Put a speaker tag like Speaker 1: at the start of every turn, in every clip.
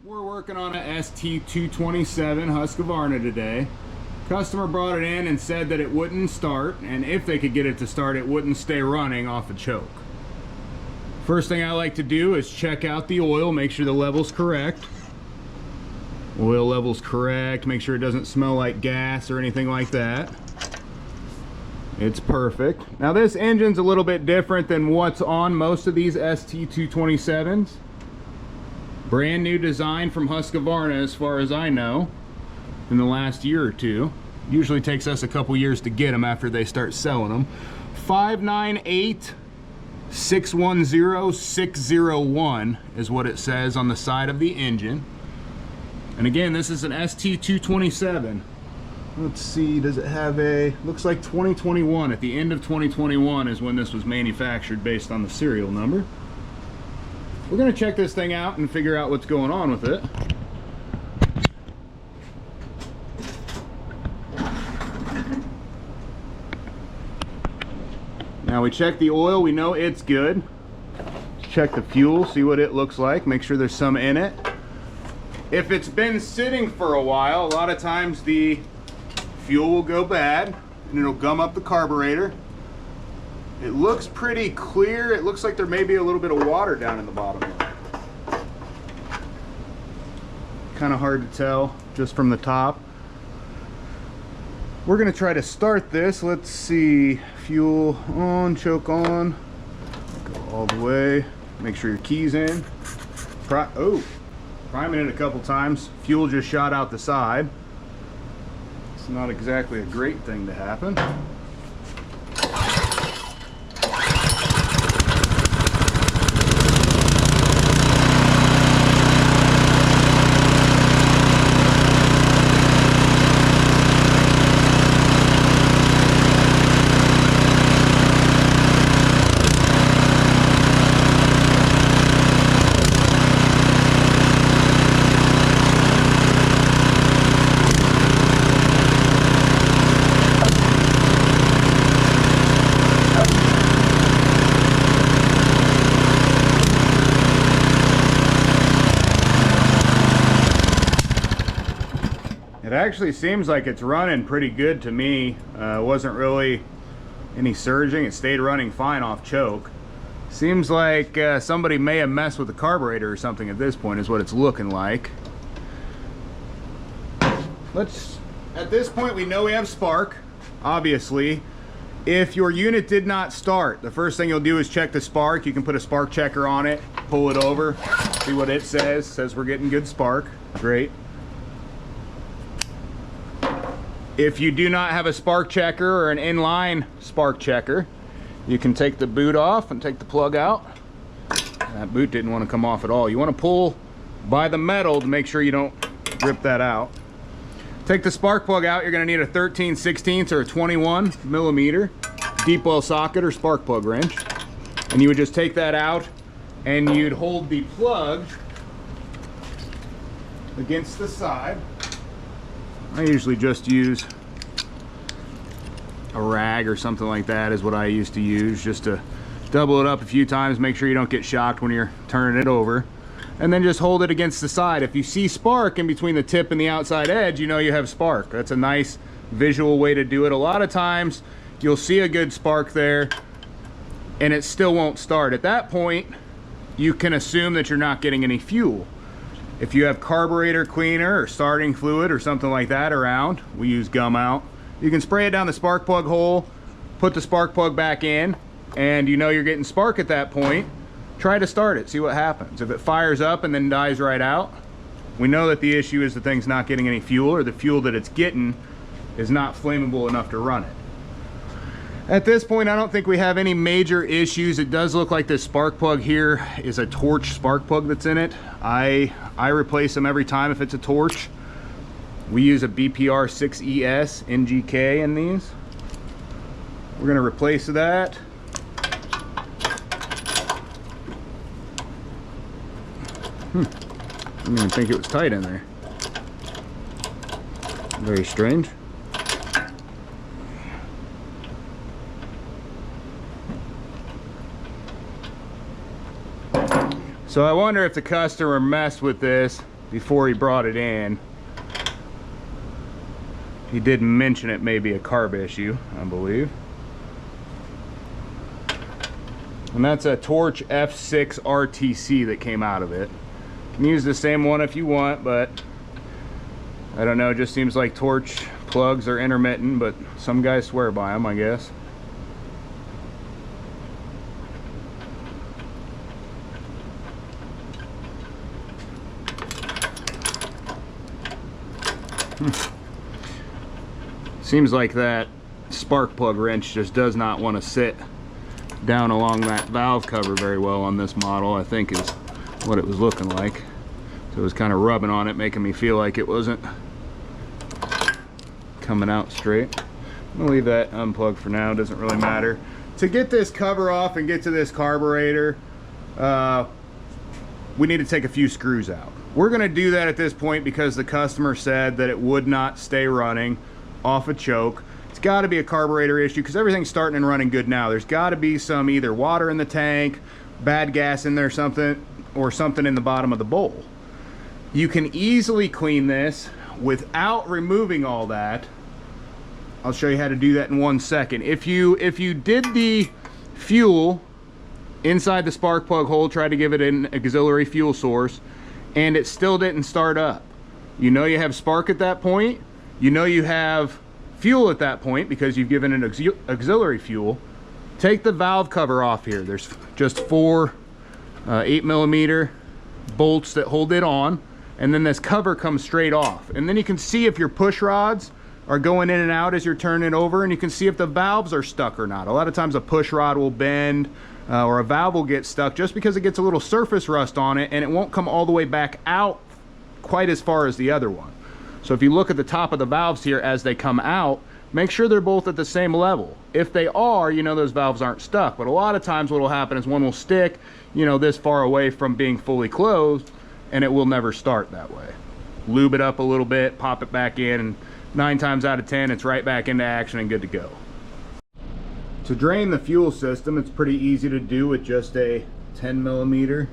Speaker 1: We're working on a ST227 Husqvarna today. Customer brought it in and said that it wouldn't start, and if they could get it to start, it wouldn't stay running off a choke. First thing I like to do is check out the oil, make sure the level's correct. Oil level's correct, make sure it doesn't smell like gas or anything like that. It's perfect. Now this engine's a little bit different than what's on most of these ST227s. Brand new design from Husqvarna as far as I know in the last year or two. Usually takes us a couple years to get them after they start selling them. 598-610-601 is what it says on the side of the engine. And again, this is an ST227. Let's see, does it have a, looks like 2021. At the end of 2021 is when this was manufactured based on the serial number. We're gonna check this thing out and figure out what's going on with it. Now we check the oil, we know it's good. Check the fuel, see what it looks like, make sure there's some in it. If it's been sitting for a while, a lot of times the fuel will go bad and it'll gum up the carburetor. It looks pretty clear. It looks like there may be a little bit of water down in the bottom here. Kind of hard to tell just from the top. We're gonna try to start this. Let's see, fuel on, choke on. Go all the way. Make sure your key's in. Priming it a couple times. Fuel just shot out the side. It's not exactly a great thing to happen. It actually seems like it's running pretty good to me. Wasn't really any surging. It stayed running fine off choke. Seems like somebody may have messed with the carburetor or something at this point is what it's looking like. At this point we know we have spark, obviously. If your unit did not start, the first thing you'll do is check the spark. You can put a spark checker on it, pull it over, see what it says. It says we're getting good spark, great. If you do not have a spark checker or an inline spark checker, you can take the boot off and take the plug out. That boot didn't want to come off at all. You want to pull by the metal to make sure you don't rip that out. Take the spark plug out. You're going to need a 13/16 or a 21 millimeter deep well socket or spark plug wrench. And you would just take that out and you'd hold the plug against the side. I usually just use a rag or something like that is what I used to use, just to double it up a few times, make sure you don't get shocked when you're turning it over. And then just hold it against the side. If you see spark in between the tip and the outside edge, you know you have spark. That's a nice visual way to do it. A lot of times you'll see a good spark there and it still won't start. At that point, you can assume that you're not getting any fuel. If you have carburetor cleaner or starting fluid or something like that around, we use gum out. You can spray it down the spark plug hole, put the spark plug back in, and you know you're getting spark at that point. Try to start it, see what happens. If it fires up and then dies right out, we know that the issue is the thing's not getting any fuel, or the fuel that it's getting is not flammable enough to run it. At this point, I don't think we have any major issues. It does look like this spark plug here is a torch spark plug that's in it. I replace them every time if it's a torch. We use a BPR 6ES NGK in these. We're gonna replace that. I didn't even think it was tight in there. Very strange. So I wonder if the customer messed with this before he brought it in, he did mention it may be a carb issue, I believe. And that's a Torch F6 RTC that came out of it. You can use the same one if you want, but I don't know, it just seems like Torch plugs are intermittent, but some guys swear by them, I guess. Seems like that spark plug wrench just does not want to sit down along that valve cover very well on this model, I think is what it was looking like. So it was kind of rubbing on it, making me feel like it wasn't coming out straight. I'm gonna leave that unplugged for now, doesn't really matter. To get this cover off and get to this carburetor, we need to take a few screws out. We're gonna do that at this point because the customer said that it would not stay running off a choke. It's got to be a carburetor issue because everything's starting and running good now. There's got to be some either water in the tank, bad gas in there, something, or something in the bottom of the bowl. You can easily clean this without removing all that. I'll show you how to do that in 1 second. If you did the fuel inside the spark plug hole, try to give it an auxiliary fuel source, and it still didn't start up, you know you have spark at that point. You know you have fuel at that point because you've given an auxiliary fuel. Take the valve cover off here. There's just 4 8mm bolts that hold it on, and then this cover comes straight off. And then you can see if your push rods are going in and out as you're turning it over, and you can see if the valves are stuck or not. A lot of times a push rod will bend or a valve will get stuck just because it gets a little surface rust on it, and it won't come all the way back out quite as far as the other one. So if you look at the top of the valves here as they come out, make sure they're both at the same level. If they are, you know those valves aren't stuck. But a lot of times what will happen is one will stick, you know, this far away from being fully closed, and it will never start that way. Lube it up a little bit, pop it back in, and 9 times out of 10, it's right back into action and good to go. To drain the fuel system, it's pretty easy to do with just a 10mm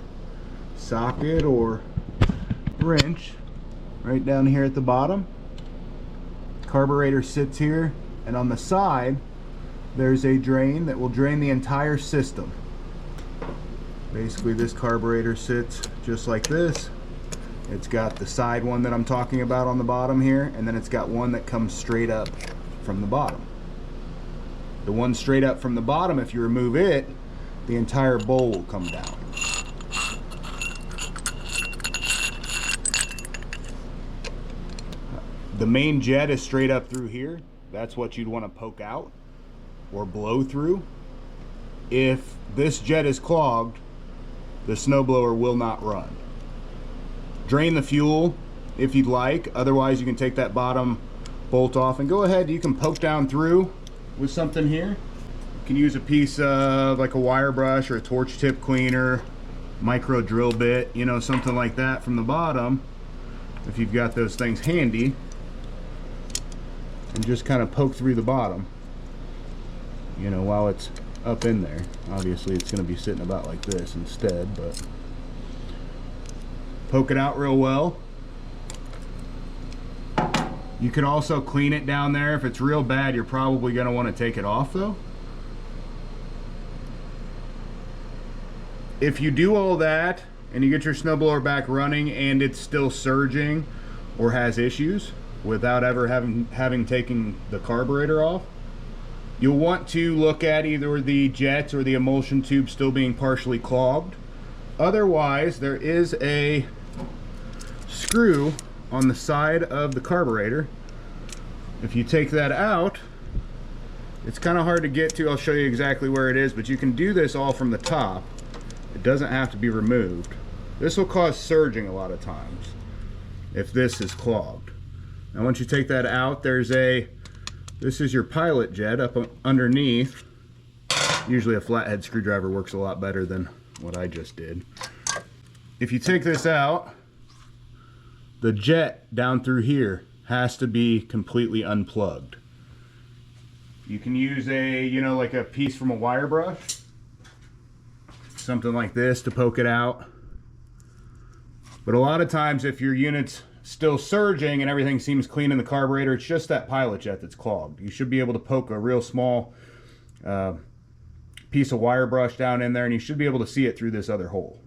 Speaker 1: socket or wrench. Right down here at the bottom, carburetor sits here, and on the side there's a drain that will drain the entire system. Basically this carburetor sits just like this. It's got the side one that I'm talking about on the bottom here, and then it's got one that comes straight up from the bottom. The one straight up from the bottom, if you remove it, the entire bowl will come down. The main jet is straight up through here. That's what you'd want to poke out or blow through. If this jet is clogged, the snowblower will not run. Drain the fuel if you'd like. Otherwise, you can take that bottom bolt off and go ahead. You can poke down through with something here. You can use a piece of like a wire brush or a torch tip cleaner, micro drill bit, you know, something like that from the bottom, if you've got those things handy. And just kind of poke through the bottom, you know, while it's up in there. Obviously it's going to be sitting about like this instead, but poke it out real well. You can also clean it down there. If it's real bad, you're probably going to want to take it off though. If you do all that and you get your snowblower back running and it's still surging or has issues without ever having taken the carburetor off, you'll want to look at either the jets or the emulsion tube still being partially clogged. Otherwise, there is a screw on the side of the carburetor. If you take that out, it's kind of hard to get to. I'll show you exactly where it is, but you can do this all from the top. It doesn't have to be removed. This will cause surging a lot of times if this is clogged. Now once you take that out, this is your pilot jet up underneath. Usually a flathead screwdriver works a lot better than what I just did. If you take this out, the jet down through here has to be completely unplugged. You can use a, you know, like a piece from a wire brush, something like this to poke it out. But a lot of times if your unit's still surging and everything seems clean in the carburetor, it's just that pilot jet that's clogged. You should be able to poke a real small piece of wire brush down in there, and you should be able to see it through this other hole.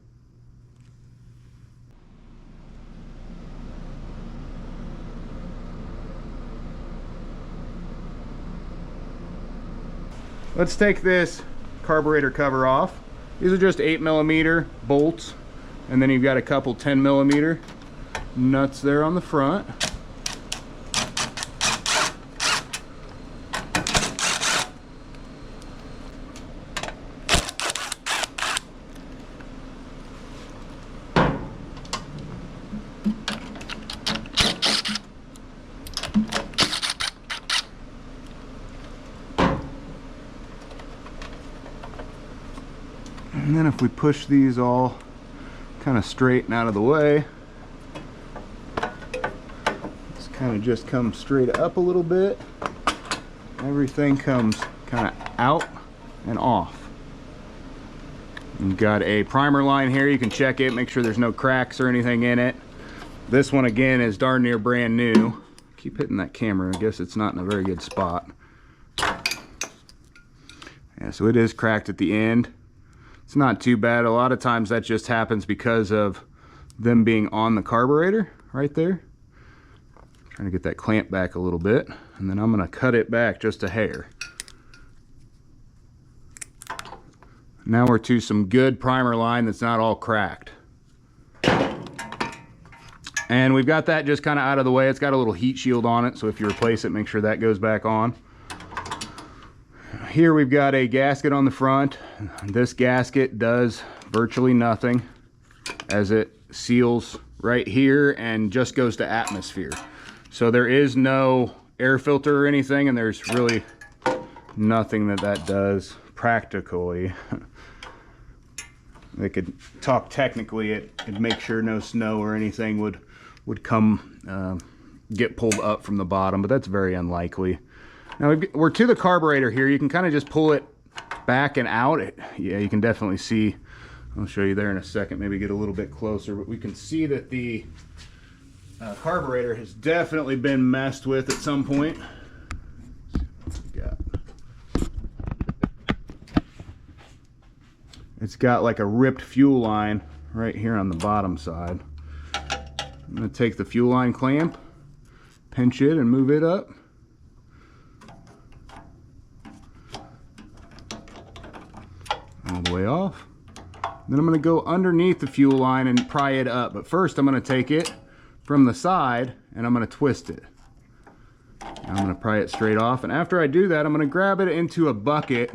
Speaker 1: Let's take this carburetor cover off. These are just 8mm bolts, and then you've got a couple 10mm nuts there on the front. And then if we push these all kind of straight and out of the way, this kind of just comes straight up a little bit. Everything comes kind of out and off. You've got a primer line here. You can check it, make sure there's no cracks or anything in it. This one again is darn near brand new. Keep hitting that camera. I guess it's not in a very good spot. Yeah, so it is cracked at the end. It's not too bad. A lot of times that just happens because of them being on the carburetor right there. Trying to get that clamp back a little bit, and then I'm going to cut it back just a hair. Now we're to some good primer line that's not all cracked. And we've got that just kind of out of the way. It's got a little heat shield on it, so if you replace it, make sure that goes back on. Here we've got a gasket on the front. This gasket does virtually nothing, as it seals right here and just goes to atmosphere. So there is no air filter or anything, and there's really nothing that does practically. They could talk technically, it'd make sure no snow or anything would come get pulled up from the bottom, but that's very unlikely. Now we're to the carburetor here. You can kind of just pull it back and out. Yeah, you can definitely see. I'll show you there in a second, maybe get a little bit closer, but we can see that the carburetor has definitely been messed with at some point. It's got like a ripped fuel line right here on the bottom side. I'm going to take the fuel line clamp, pinch it and move it up. All the way off. Then I'm going to go underneath the fuel line and pry it up. But first I'm going to take it from the side and I'm going to twist it. I'm going to pry it straight off. And after I do that, I'm going to grab it into a bucket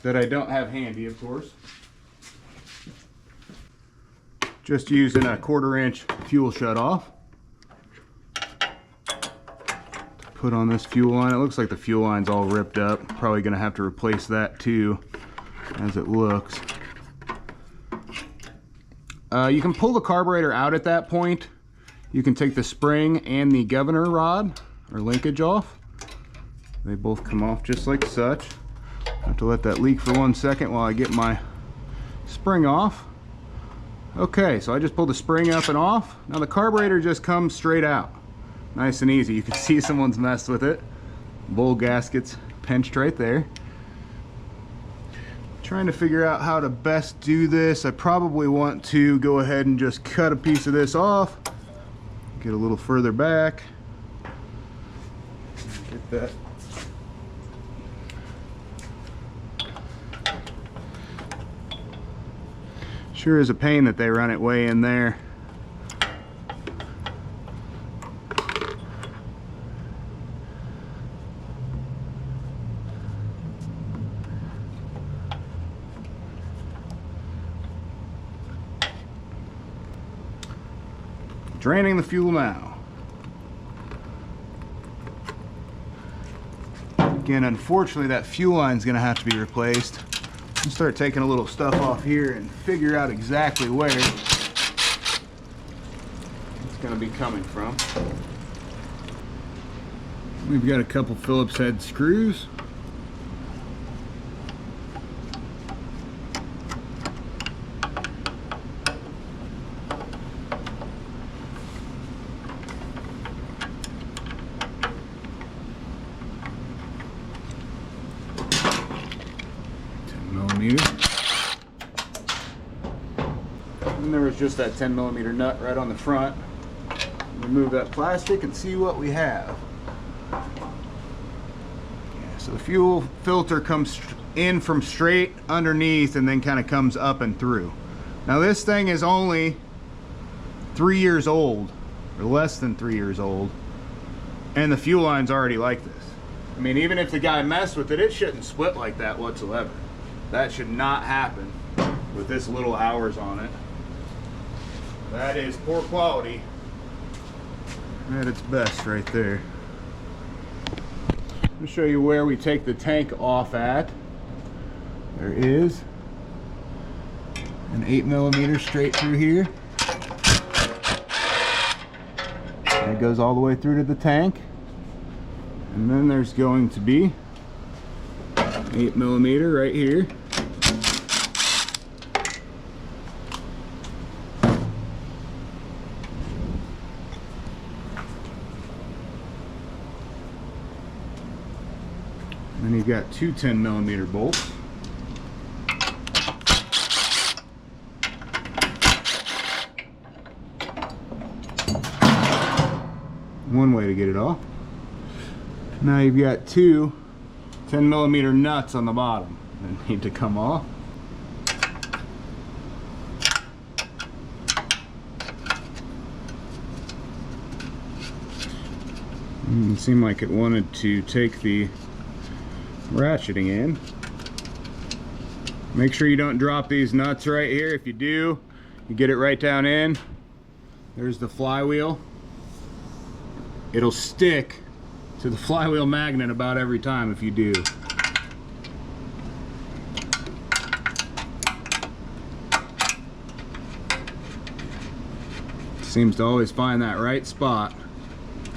Speaker 1: that I don't have handy, of course. Just using a 1/4 inch fuel shutoff. Put on this fuel line. It looks like the fuel line's all ripped up. Probably gonna have to replace that too, as it looks. You can pull the carburetor out at that point. You can take the spring and the governor rod or linkage off. They both come off just like such. I have to let that leak for 1 second while I get my spring off. Okay, so I just pulled the spring up and off. Now the carburetor just comes straight out. Nice and easy. You can see someone's messed with it. Bowl gaskets pinched right there. Trying to figure out how to best do this. I probably want to go ahead and just cut a piece of this off. Get a little further back. Get that. Sure is a pain that they run it way in there. Draining the fuel now. Again, unfortunately, that fuel line's gonna have to be replaced. I'll start taking a little stuff off here and figure out exactly where it's gonna be coming from. We've got a couple Phillips head screws. just that 10mm nut right on the front. Remove that plastic and see what we have. Yeah, so the fuel filter comes in from straight underneath and then kind of comes up and through. Now this thing is only 3 years old, or less than 3 years old, and the fuel line's already like this. I mean, even if the guy messed with it, it shouldn't split like that whatsoever. That should not happen with this little hours on it. That is poor quality at its best right there. Let me show you where we take the tank off at. There is an 8mm straight through here. And it goes all the way through to the tank. And then there's going to be 8mm right here. Then you've got two 10mm bolts. One way to get it off. Now you've got two 10mm nuts on the bottom that need to come off. It seemed like it wanted to take the ratcheting in. Make sure you don't drop these nuts right here. If you do, you get it right down in. There's the flywheel. It'll stick to the flywheel magnet about every time if you do. Seems to always find that right spot.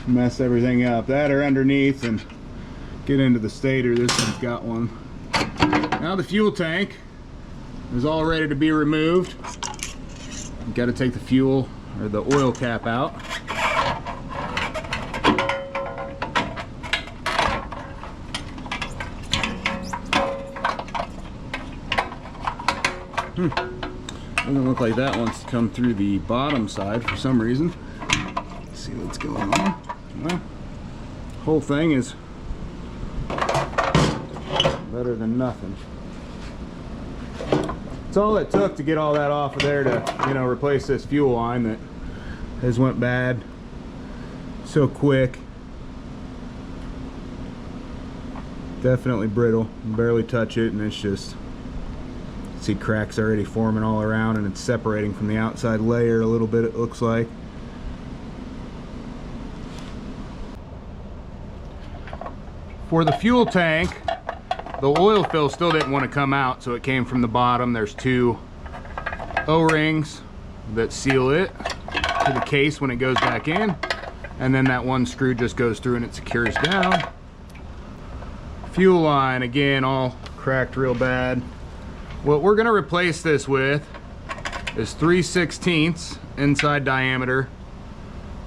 Speaker 1: Mess everything up. That or underneath and get into the stator. This one's got one. Now the fuel tank is all ready to be removed. You've got to take the fuel or the oil cap out. Doesn't look like that wants to come through the bottom side for some reason. Let's see what's going on. Well, the whole thing is better than nothing. It's all it took to get all that off of there to, you know, replace this fuel line that has went bad so quick. Definitely brittle. You barely touch it and it's just, see cracks already forming all around, and it's separating from the outside layer a little bit, it looks like. For the fuel tank, the oil fill still didn't want to come out, so it came from the bottom. There's two O-rings that seal it to the case when it goes back in, and then that one screw just goes through and it secures down. Fuel line, again, all cracked real bad. What we're going to replace this with is 3/16 inside diameter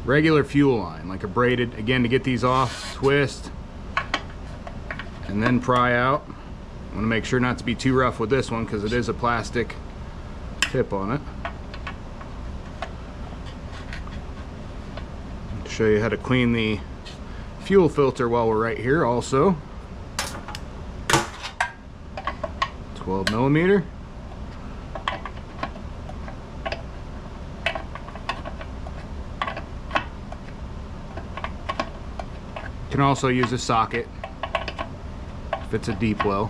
Speaker 1: regular fuel line, like a braided. Again, to get these off, twist and then pry out. I want to make sure not to be too rough with this one because it is a plastic tip on it. I'll show you how to clean the fuel filter while we're right here also. 12mm. You can also use a socket if it's a deep well.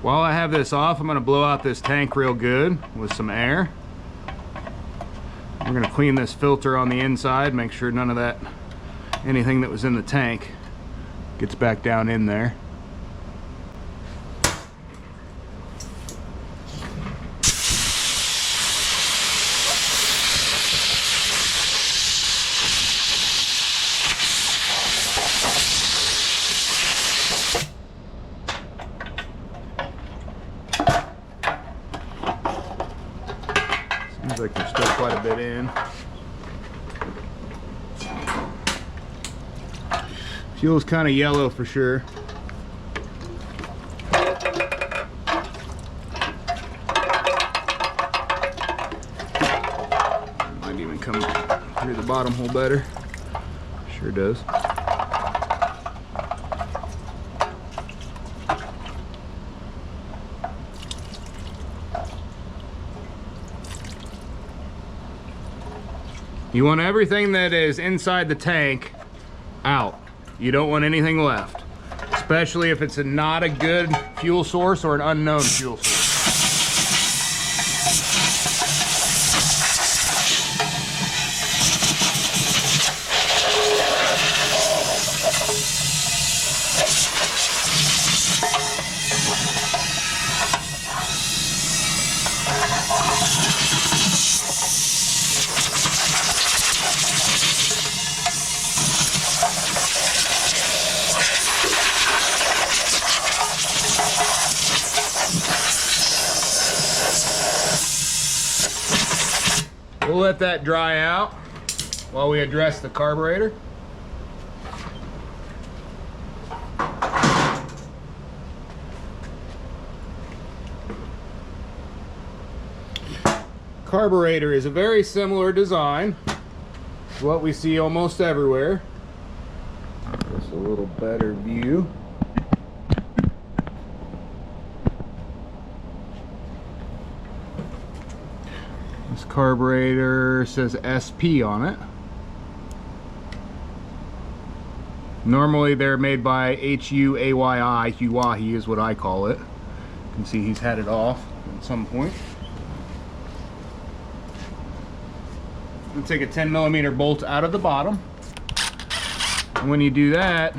Speaker 1: While I have this off, I'm going to blow out this tank real good with some air. We're going to clean this filter on the inside, make sure none of that, anything that was in the tank, gets back down in there. Seems like there's still quite a bit in. Fuel's kind of yellow for sure. through the bottom hole better. Sure does. You want everything that is inside the tank out. You don't want anything left, especially if it's not a good fuel source or an unknown fuel source. We'll let that dry out while we address the carburetor. Carburetor is a very similar design to what we see almost everywhere. Just a little better view. This carburetor says SP on it. Normally they're made by HUAYI, Huahi is what I call it. You can see he's had it off at some point. We'll take a 10mm bolt out of the bottom. And when you do that,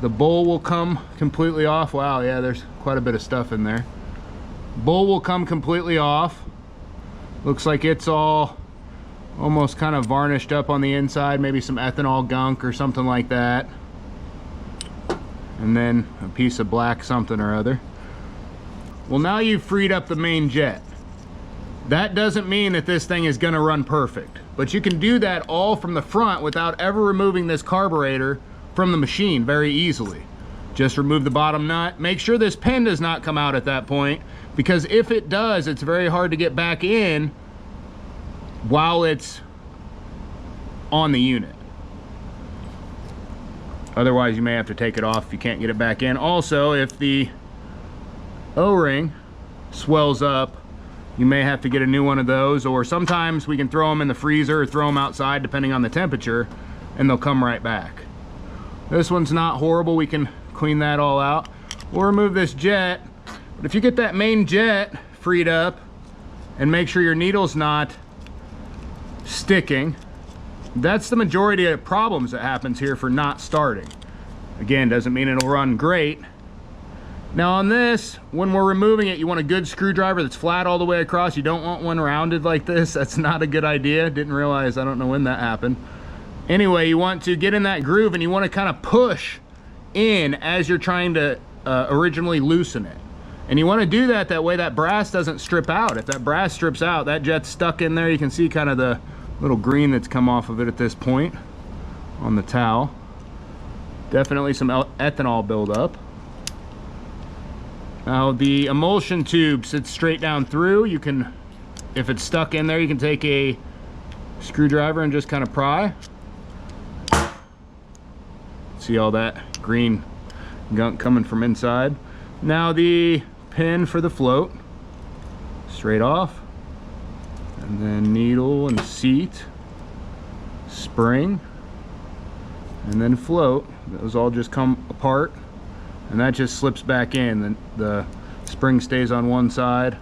Speaker 1: the bowl will come completely off. Wow, yeah, there's quite a bit of stuff in there. Bowl will come completely off. Looks like it's all almost kind of varnished up on the inside, maybe some ethanol gunk or something like that. And then a piece of black something or other. Well, now you've freed up the main jet. That doesn't mean that this thing is going to run perfect, but you can do that all from the front without ever removing this carburetor from the machine very easily. Just remove the bottom nut. Make sure this pin does not come out at that point, because if it does, it's very hard to get back in while it's on the unit. Otherwise, you may have to take it off if you can't get it back in. Also, if the O-ring swells up, you may have to get a new one of those, or sometimes we can throw them in the freezer or throw them outside depending on the temperature, and they'll come right back. This one's not horrible. We can clean that all out. We'll remove this jet, but if you get that main jet freed up and make sure your needle's not sticking, that's the majority of problems that happens here for not starting. Again, doesn't mean it'll run great. Now on this, when we're removing it, you want a good screwdriver that's flat all the way across. You don't want one rounded like this. That's not a good idea. Didn't realize, I don't know when that happened. Anyway, you want to get in that groove and you want to kind of push in as you're trying to originally loosen it. And you want to do that, that way that brass doesn't strip out. If that brass strips out, that jet's stuck in there. You can see kind of the little green that's come off of it at this point on the towel. Definitely some ethanol buildup. Now the emulsion tube sits straight down through. You can, if it's stuck in there, you can take a screwdriver and just kind of pry. See all that green gunk coming from inside. Now the pin for the float, straight off, and then needle and seat, spring, and then float. Those all just come apart, and that just slips back in. The spring stays on one side,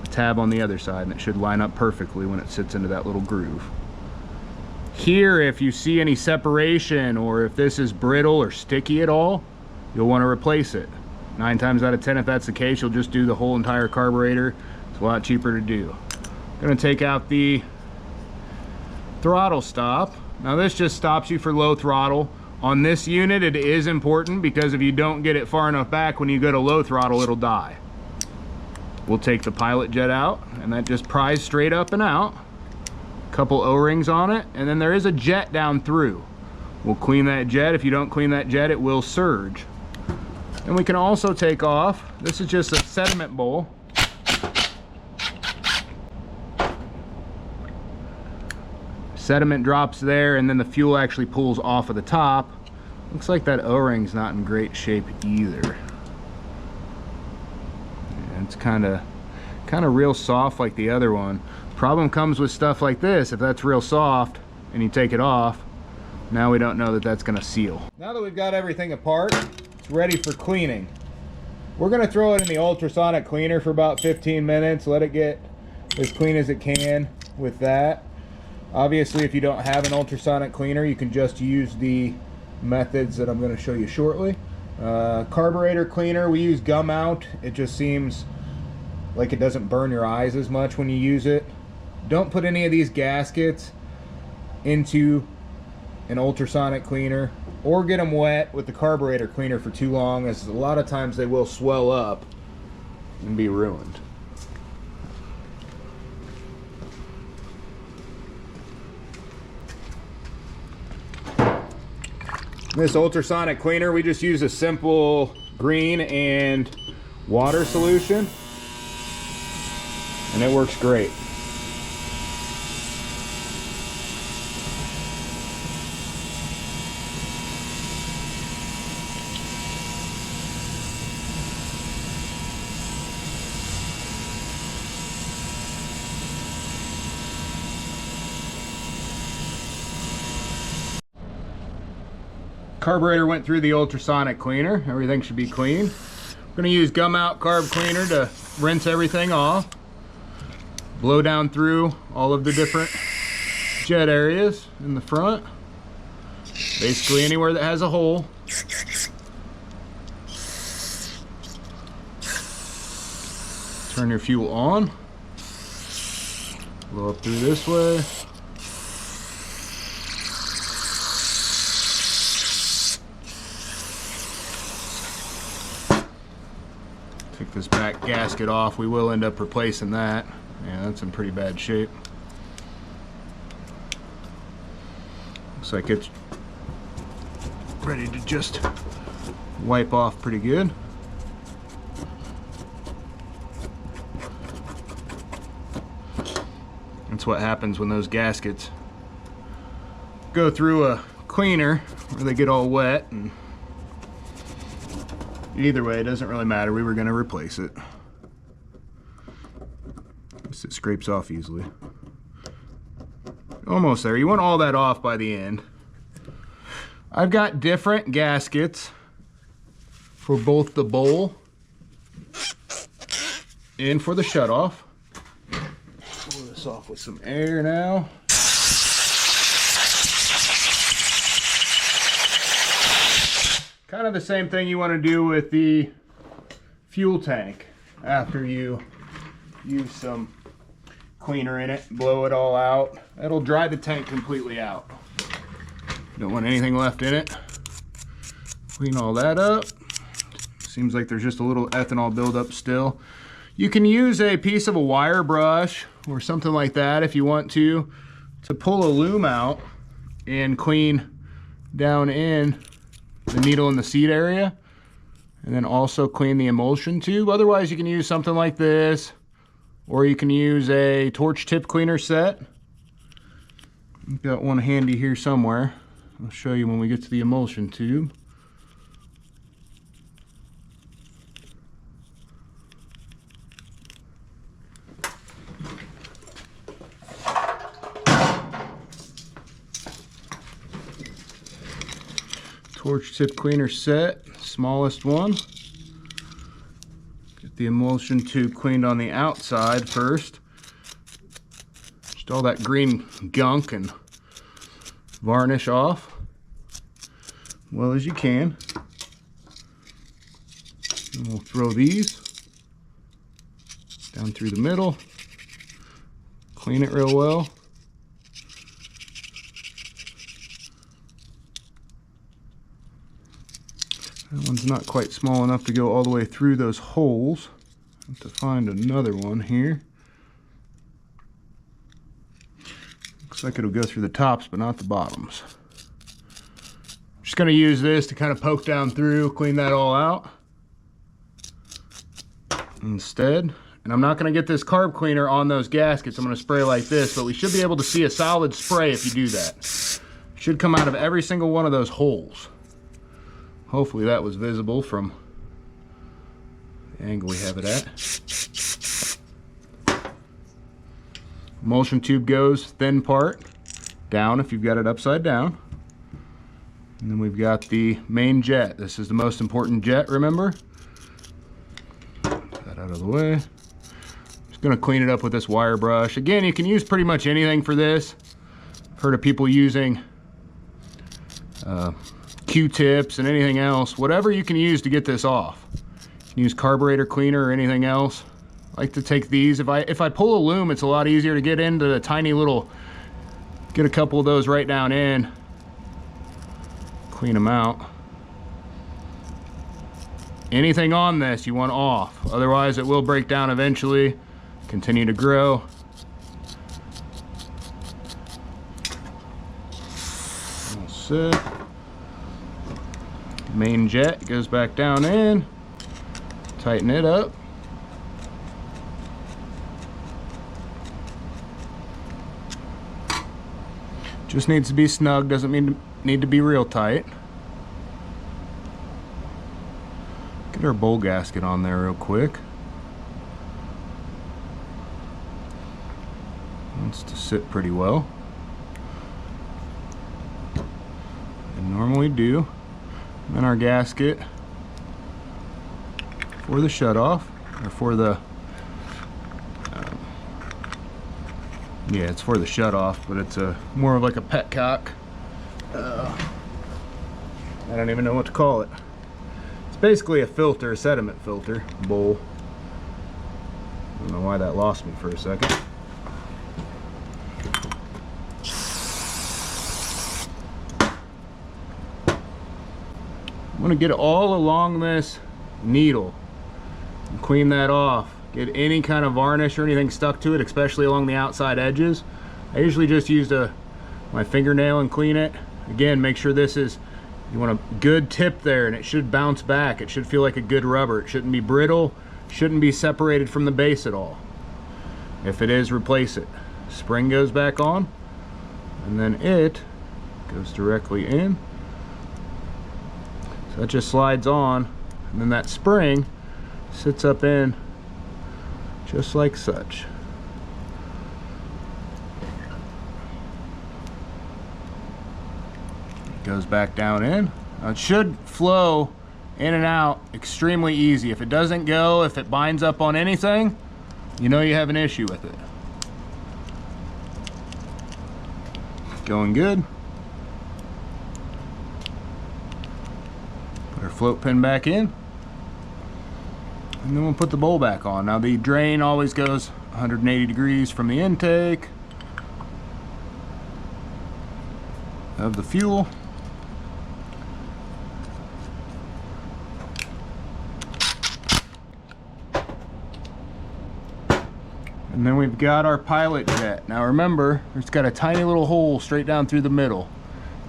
Speaker 1: the tab on the other side, and it should line up perfectly when it sits into that little groove. Here, if you see any separation or if this is brittle or sticky at all, you'll want to replace it. 9 times out of 10, if that's the case, you'll just do the whole entire carburetor. It's a lot cheaper to do. I'm going to take out the throttle stop. Now this just stops you for low throttle. On this unit, it is important because if you don't get it far enough back, when you go to low throttle, it'll die. We'll take the pilot jet out, and that just pries straight up and out. Couple O-rings on it, and then there is a jet down through. We'll clean that jet. If you don't clean that jet, it will surge. And we can also take off, this is just a sediment bowl. sediment drops there, and then the fuel actually pulls off of the top. Looks like that O-ring's not in great shape either. And it's kind of real soft like the other one. Problem comes with stuff like this, if that's real soft and you take it off, now we don't know that that's going to seal. Now that we've got everything apart, it's ready for cleaning. We're going to throw it in the ultrasonic cleaner for about 15 minutes, let it get as clean as it can with that. Obviously, if you don't have an ultrasonic cleaner, you can just use the methods that I'm going to show you shortly. Carburetor cleaner, we use gum out. It just seems like it doesn't burn your eyes as much when you use it. Don't put any of these gaskets into an ultrasonic cleaner or get them wet with the carburetor cleaner for too long, as a lot of times they will swell up and be ruined. This ultrasonic cleaner, we just use a simple green and water solution, and it works great. Carburetor went through the ultrasonic cleaner. Everything should be clean. I'm going to use gum out carb cleaner to rinse everything off. Blow down through all of the different jet areas in the front. Basically anywhere that has a hole. Turn your fuel on. Blow up through this way. Take this back gasket off. We will end up replacing that. Yeah, that's in pretty bad shape. Looks like it's ready to just wipe off pretty good. That's what happens when those gaskets go through a cleaner where they get all wet, and either way, it doesn't really matter. We were going to replace it. It scrapes off easily. Almost there. You want all that off by the end. I've got different gaskets for both the bowl and for the shutoff. Pull this off with some air now. Kind of the same thing you want to do with the fuel tank after you use some cleaner in it, blow it all out. It'll dry the tank completely out. Don't want anything left in it. Clean all that up. Seems like there's just a little ethanol buildup still. You can use a piece of a wire brush or something like that if you want to pull a loom out and clean down in the needle in the seat area, and then also clean the emulsion tube. Otherwise, you can use something like this, or you can use a torch tip cleaner set. I've got one handy here somewhere. I'll show you when we get to the emulsion tube. Torch tip cleaner set, smallest one. Get the emulsion tube cleaned on the outside first. Just all that green gunk and varnish off well as you can. And we'll throw these down through the middle, clean it real well. That one's not quite small enough to go all the way through those holes. I have to find another one here. Looks like it'll go through the tops but not the bottoms. Just going to use this to kind of poke down through, clean that all out. Instead, And I'm not going to get this carb cleaner on those gaskets. I'm going to spray like this, but we should be able to see a solid spray if you do that. Should come out of every single one of those holes. Hopefully that was visible from the angle we have it at. Emulsion tube goes thin part down if you've got it upside down. And then we've got the main jet. This is the most important jet, remember? Put that out of the way. Just gonna clean it up with this wire brush. Again, you can use pretty much anything for this. I've heard of people using Q-tips and anything else. Whatever you can use to get this off. You can use carburetor cleaner or anything else. I like to take these. If I pull a loom, it's a lot easier to get into the tiny little, get a couple of those right down in. Clean them out. Anything on this you want off, otherwise it will break down eventually, continue to grow. All set. Main jet goes back down in, tighten it up. Just needs to be snug, doesn't need to be real tight. Get our bowl gasket on there real quick. Wants to sit pretty well. And normally do. And then our gasket for the shutoff, or for the yeah, it's for the shutoff, but it's more of like a petcock. I don't even know what to call it. It's basically a filter, a sediment filter bowl. I don't know why that lost me for a second. I'm gonna get it all along this needle and clean that off. Get any kind of varnish or anything stuck to it, especially along the outside edges. I usually just use my fingernail and clean it. Again, make sure this is, you want a good tip there, and it should bounce back. It should feel like a good rubber. It shouldn't be brittle, shouldn't be separated from the base at all. If it is, replace it. Spring goes back on, and then it goes directly in. So that just slides on, and then that spring sits up in just like such. Goes back down in. Now it should flow in and out extremely easy. If it doesn't go, if it binds up on anything, you know you have an issue with it. Going good. Put our float pin back in. And then we'll put the bowl back on. Now the drain always goes 180 degrees from the intake of the fuel. And then we've got our pilot jet. Now remember, it's got a tiny little hole straight down through the middle.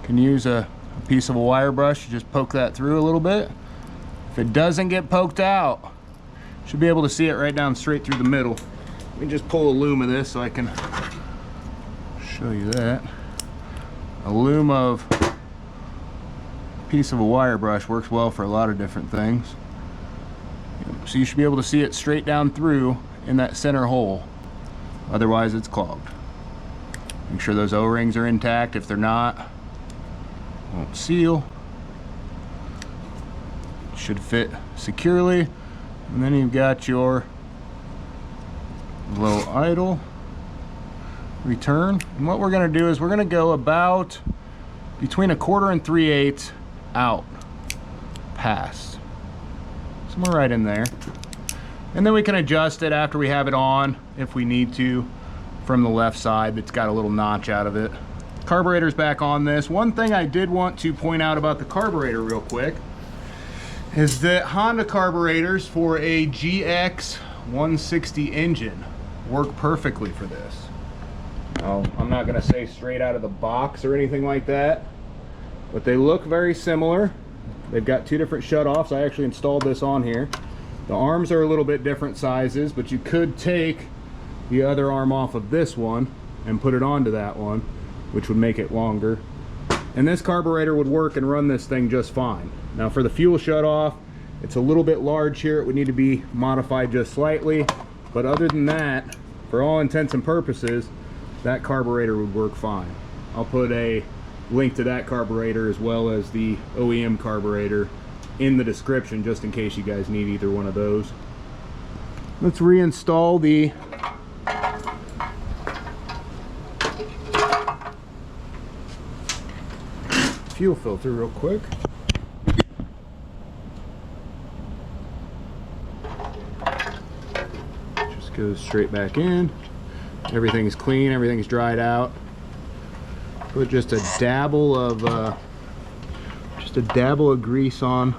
Speaker 1: You can use a piece of a wire brush to just poke that through a little bit. If it doesn't get poked out, you should be able to see it right down straight through the middle. Let me just pull a loom of this so I can show you that. A loom of a piece of a wire brush works well for a lot of different things. So you should be able to see it straight down through in that center hole. Otherwise it's clogged. Make sure those O-rings are intact. If they're not, it won't seal. Should fit securely. And then you've got your low idle return. And what we're going to do is we're going to go about between 1/4 and 3/8 out past, somewhere right in there. And then we can adjust it after we have it on if we need to from the left side that's got a little notch out of it. Carburetor's back on this. One thing I did want to point out about the carburetor real quick is that Honda carburetors for a GX 160 engine work perfectly for this. Now, I'm not going to say straight out of the box or anything like that, but they look very similar. They've got two different shutoffs. I actually installed this on here. The arms are a little bit different sizes, but you could take the other arm off of this one and put it onto that one, which would make it longer. And this carburetor would work and run this thing just fine. Now for the fuel shutoff, it's a little bit large here. It would need to be modified just slightly. But other than that, for all intents and purposes, that carburetor would work fine. I'll put a link to that carburetor as well as the OEM carburetor in the description, just in case you guys need either one of those. Let's reinstall the fuel filter real quick. Just goes straight back in. Everything's clean, everything's dried out. Put just a dabble of grease on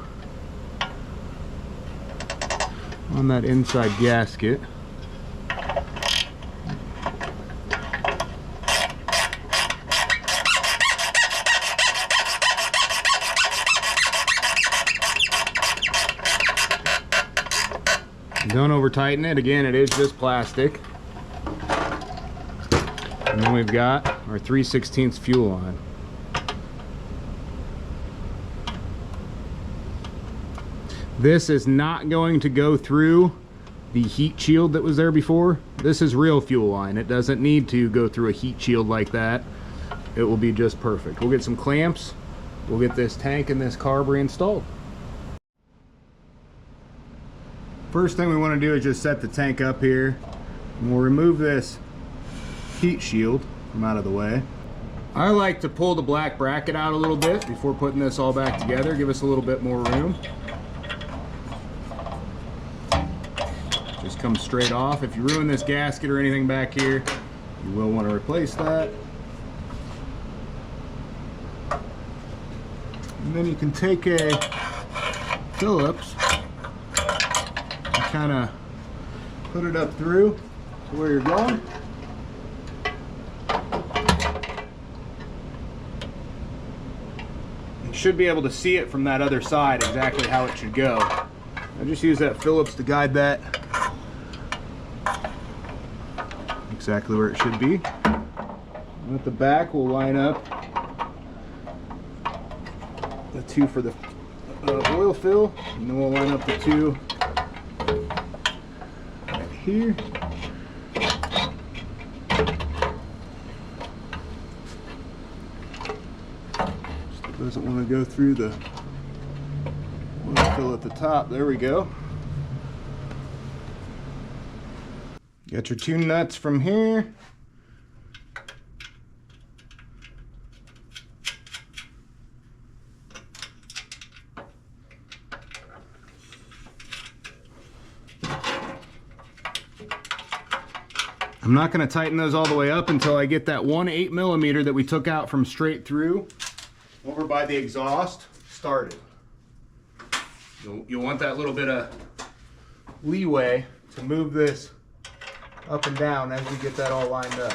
Speaker 1: that inside gasket. Don't over tighten it. Again, it is just plastic. And then we've got our 3/16 fuel line. This is not going to go through the heat shield that was there before. This is real fuel line. It doesn't need to go through a heat shield like that. It will be just perfect. We'll get some clamps. We'll get this tank and this carb reinstalled. First thing we want to do is just set the tank up here. And we'll remove this heat shield from out of the way. I like to pull the black bracket out a little bit before putting this all back together. Give us a little bit more room. Just comes straight off. If you ruin this gasket or anything back here, you will want to replace that. And then you can take a Phillips and kind of put it up through to where you're going. You should be able to see it from that other side exactly how it should go. I just use that Phillips to guide that exactly where it should be. And at the back we'll line up the two for the oil fill, and then we'll line up the two right here. Just doesn't want to go through the oil fill at the top. There we go. Got your two nuts from here. I'm not going to tighten those all the way up until I get that 1/8 millimeter that we took out from straight through over by the exhaust started. You'll want that little bit of leeway to move this up and down as we get that all lined up.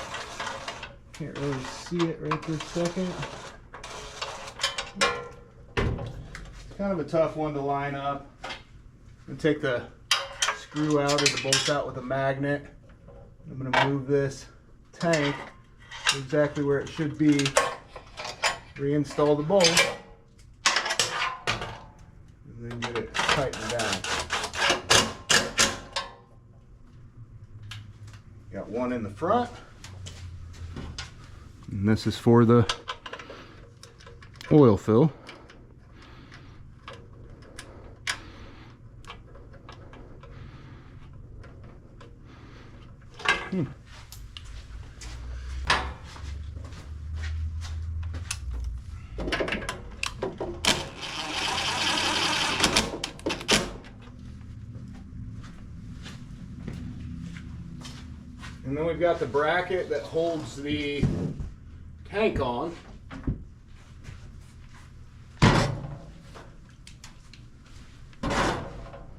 Speaker 1: Can't really see it right this second. It's kind of a tough one to line up. I'm going to take the screw out or the bolt out with a magnet. I'm going to move this tank to exactly where it should be, reinstall the bolt, and then get it tightened down. Got one in the front, and this is for the oil fill. And then we've got the bracket that holds the tank on.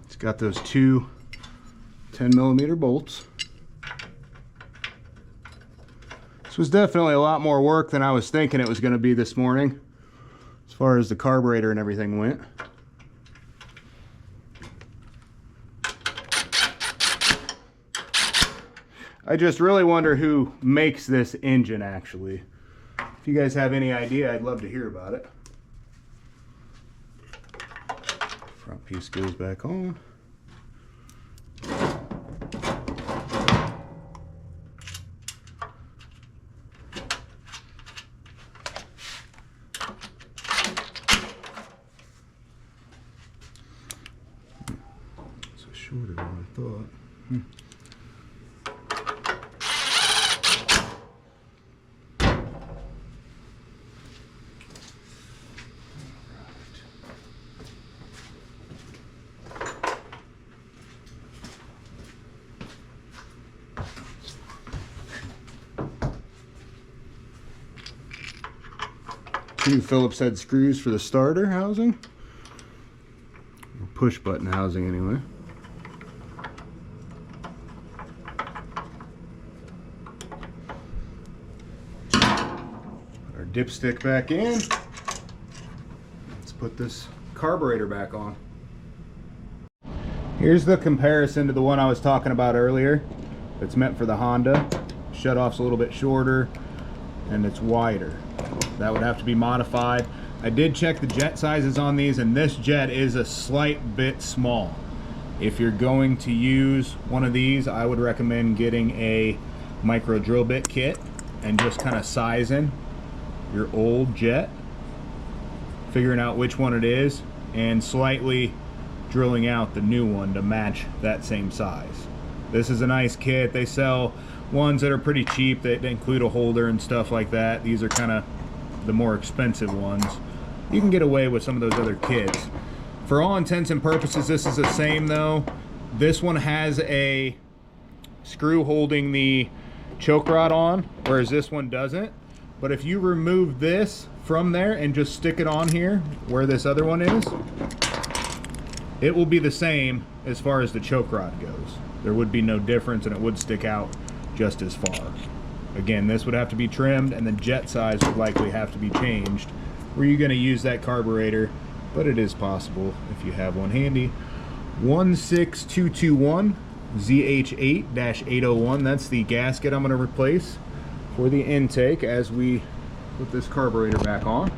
Speaker 1: It's got those two 10mm bolts. This was definitely a lot more work than I was thinking it was going to be this morning, as far as the carburetor and everything went. I just really wonder who makes this engine actually. If you guys have any idea, I'd love to hear about it. Front piece goes back on. It's shorter than I thought. Two Phillips head screws for the starter housing, or push button housing anyway. Put our dipstick back in. Let's put this carburetor back on. Here's the comparison to the one I was talking about earlier. It's meant for the Honda. Shutoff's a little bit shorter and it's wider. That would have to be modified. I did check the jet sizes on these, and this jet is a slight bit small. If you're going to use one of these, I would recommend getting a micro drill bit kit and just kind of sizing your old jet, figuring out which one it is, and slightly drilling out the new one to match that same size. This is a nice kit. They sell ones that are pretty cheap that include a holder and stuff like that. These are kind of the more expensive ones. You can get away with some of those other kits. For all intents and purposes, this is the same though. This one has a screw holding the choke rod on, whereas this one doesn't. But if you remove this from there and just stick it on here where this other one is, it will be the same as far as the choke rod goes. There would be no difference, and it would stick out just as far. Again, this would have to be trimmed, and the jet size would likely have to be changed where you're going to use that carburetor, but it is possible if you have one handy. 16221 ZH8-801, that's the gasket I'm going to replace for the intake as we put this carburetor back on.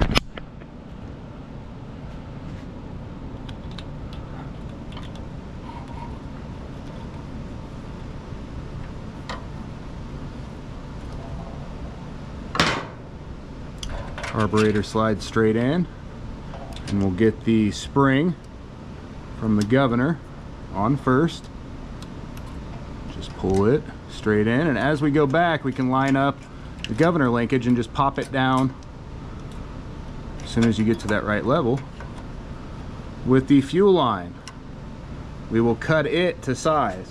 Speaker 1: Carburetor slides straight in, and we'll get the spring from the governor on first. Just pull it straight in, and as we go back we can line up the governor linkage and just pop it down as soon as you get to that right level. With the fuel line, we will cut it to size.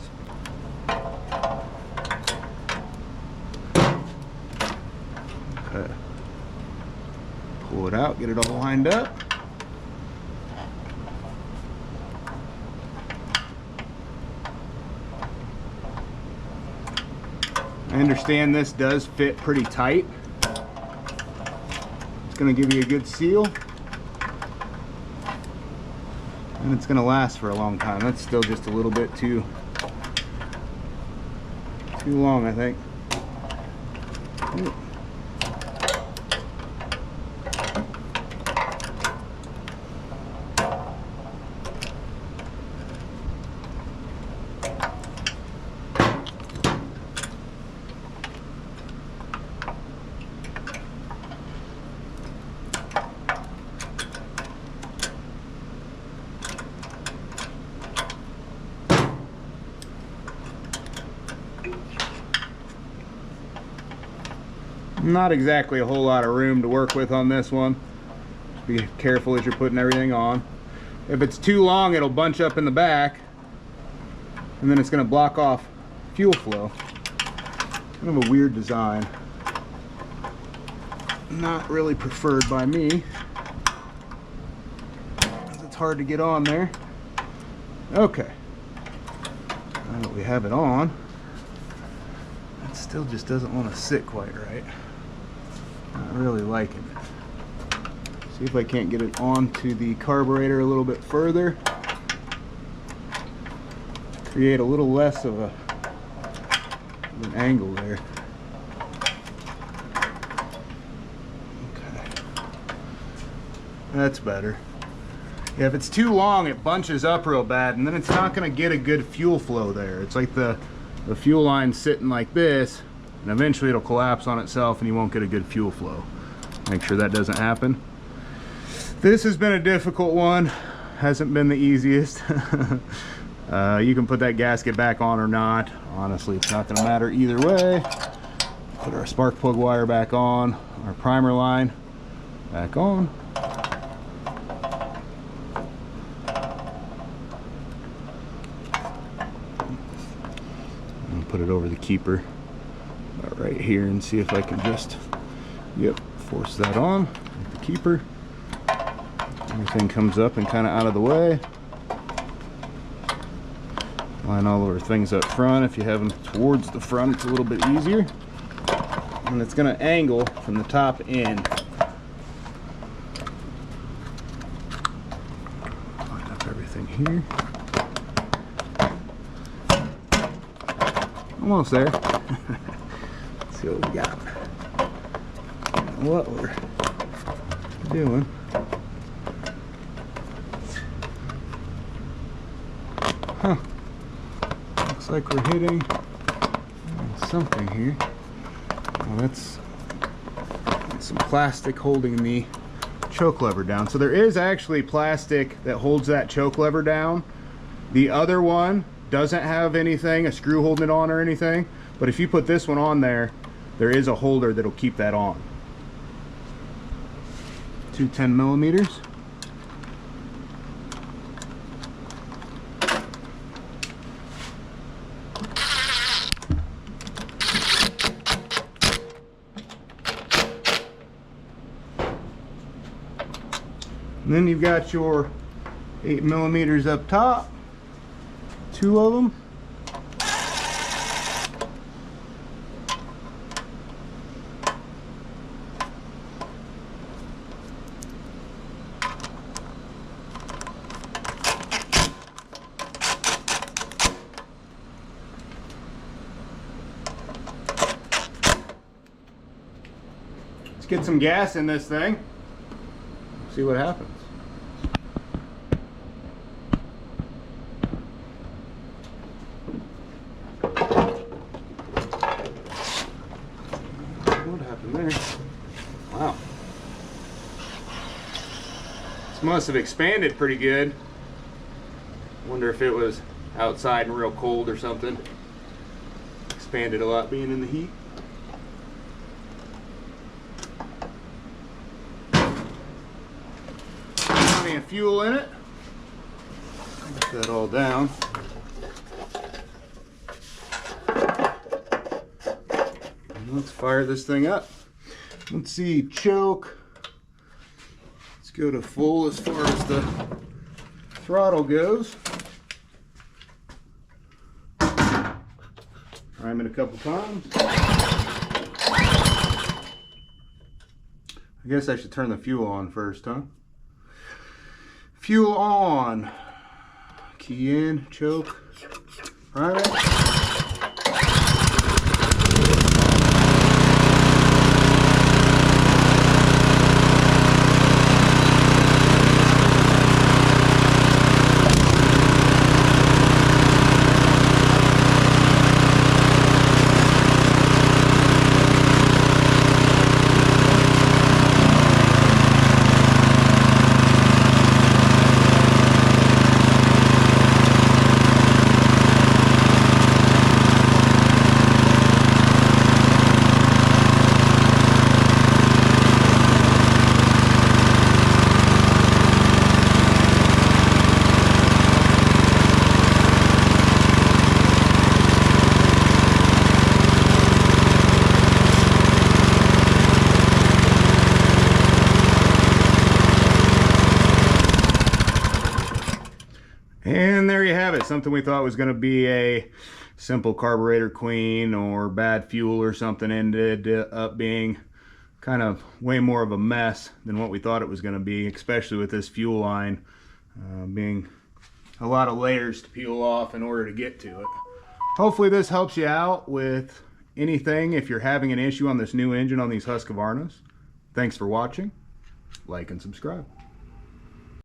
Speaker 1: Okay. Pull it out, get it all lined up. I understand this does fit pretty tight. It's going to give you a good seal, and it's going to last for a long time. That's still just a little bit too long, I think. Not exactly a whole lot of room to work with on this one. Just be careful as you're putting everything on. If it's too long, it'll bunch up in the back, and then it's going to block off fuel flow. Kind of a weird design. Not really preferred by me. It's hard to get on there. Okay. Now that we have it on, it still just doesn't want to sit quite right. Not really liking it. See if I can't get it onto the carburetor a little bit further. Create a little less of a an angle there. Okay. That's better. Yeah, if it's too long, it bunches up real bad, and then it's not going to get a good fuel flow there. It's like the fuel line's sitting like this, and eventually it'll collapse on itself and you won't get a good fuel flow. Make sure that doesn't happen. This has been a difficult one. Hasn't been the easiest. You can put that gasket back on or not. Honestly, it's not going to matter either way. Put our spark plug wire back on, our primer line back on. And put it over the keeper about right here and see if I can just, yep, force that on with the keeper. Everything comes up and kind of out of the way. Line all of our things up front. If you have them towards the front, it's a little bit easier. And it's going to angle from the top in. Line up everything here. Almost there. Let's see what we got. What we're doing. Huh. Looks like we're hitting something here. Well, that's some plastic holding the choke lever down. So there is actually plastic that holds that choke lever down. The other one doesn't have anything, a screw holding it on or anything. But if you put this one on there, there is a holder that'll keep that on. 2 10 millimeters. And then you've got your 8 millimeters up top, 2 of them. Let's get some gas in this thing, see what happens. What happened there? Wow. This must have expanded pretty good. Wonder if it was outside and real cold or something. Expanded a lot being in the heat. Plenty of fuel in it. Put that all down. Let's fire this thing up. Let's see, choke. Let's go to full as far as the throttle goes. Prime it a couple times. I guess I should turn the fuel on first, huh? Fuel on. Key in, choke, prime it. And there you have it, something we thought was going to be a simple carburetor clean or bad fuel or something ended up being kind of way more of a mess than what we thought it was going to be, especially with this fuel line being a lot of layers to peel off in order to get to it. Hopefully this helps you out with anything if you're having an issue on this new engine on these Husqvarnas. Thanks for watching. Like and subscribe.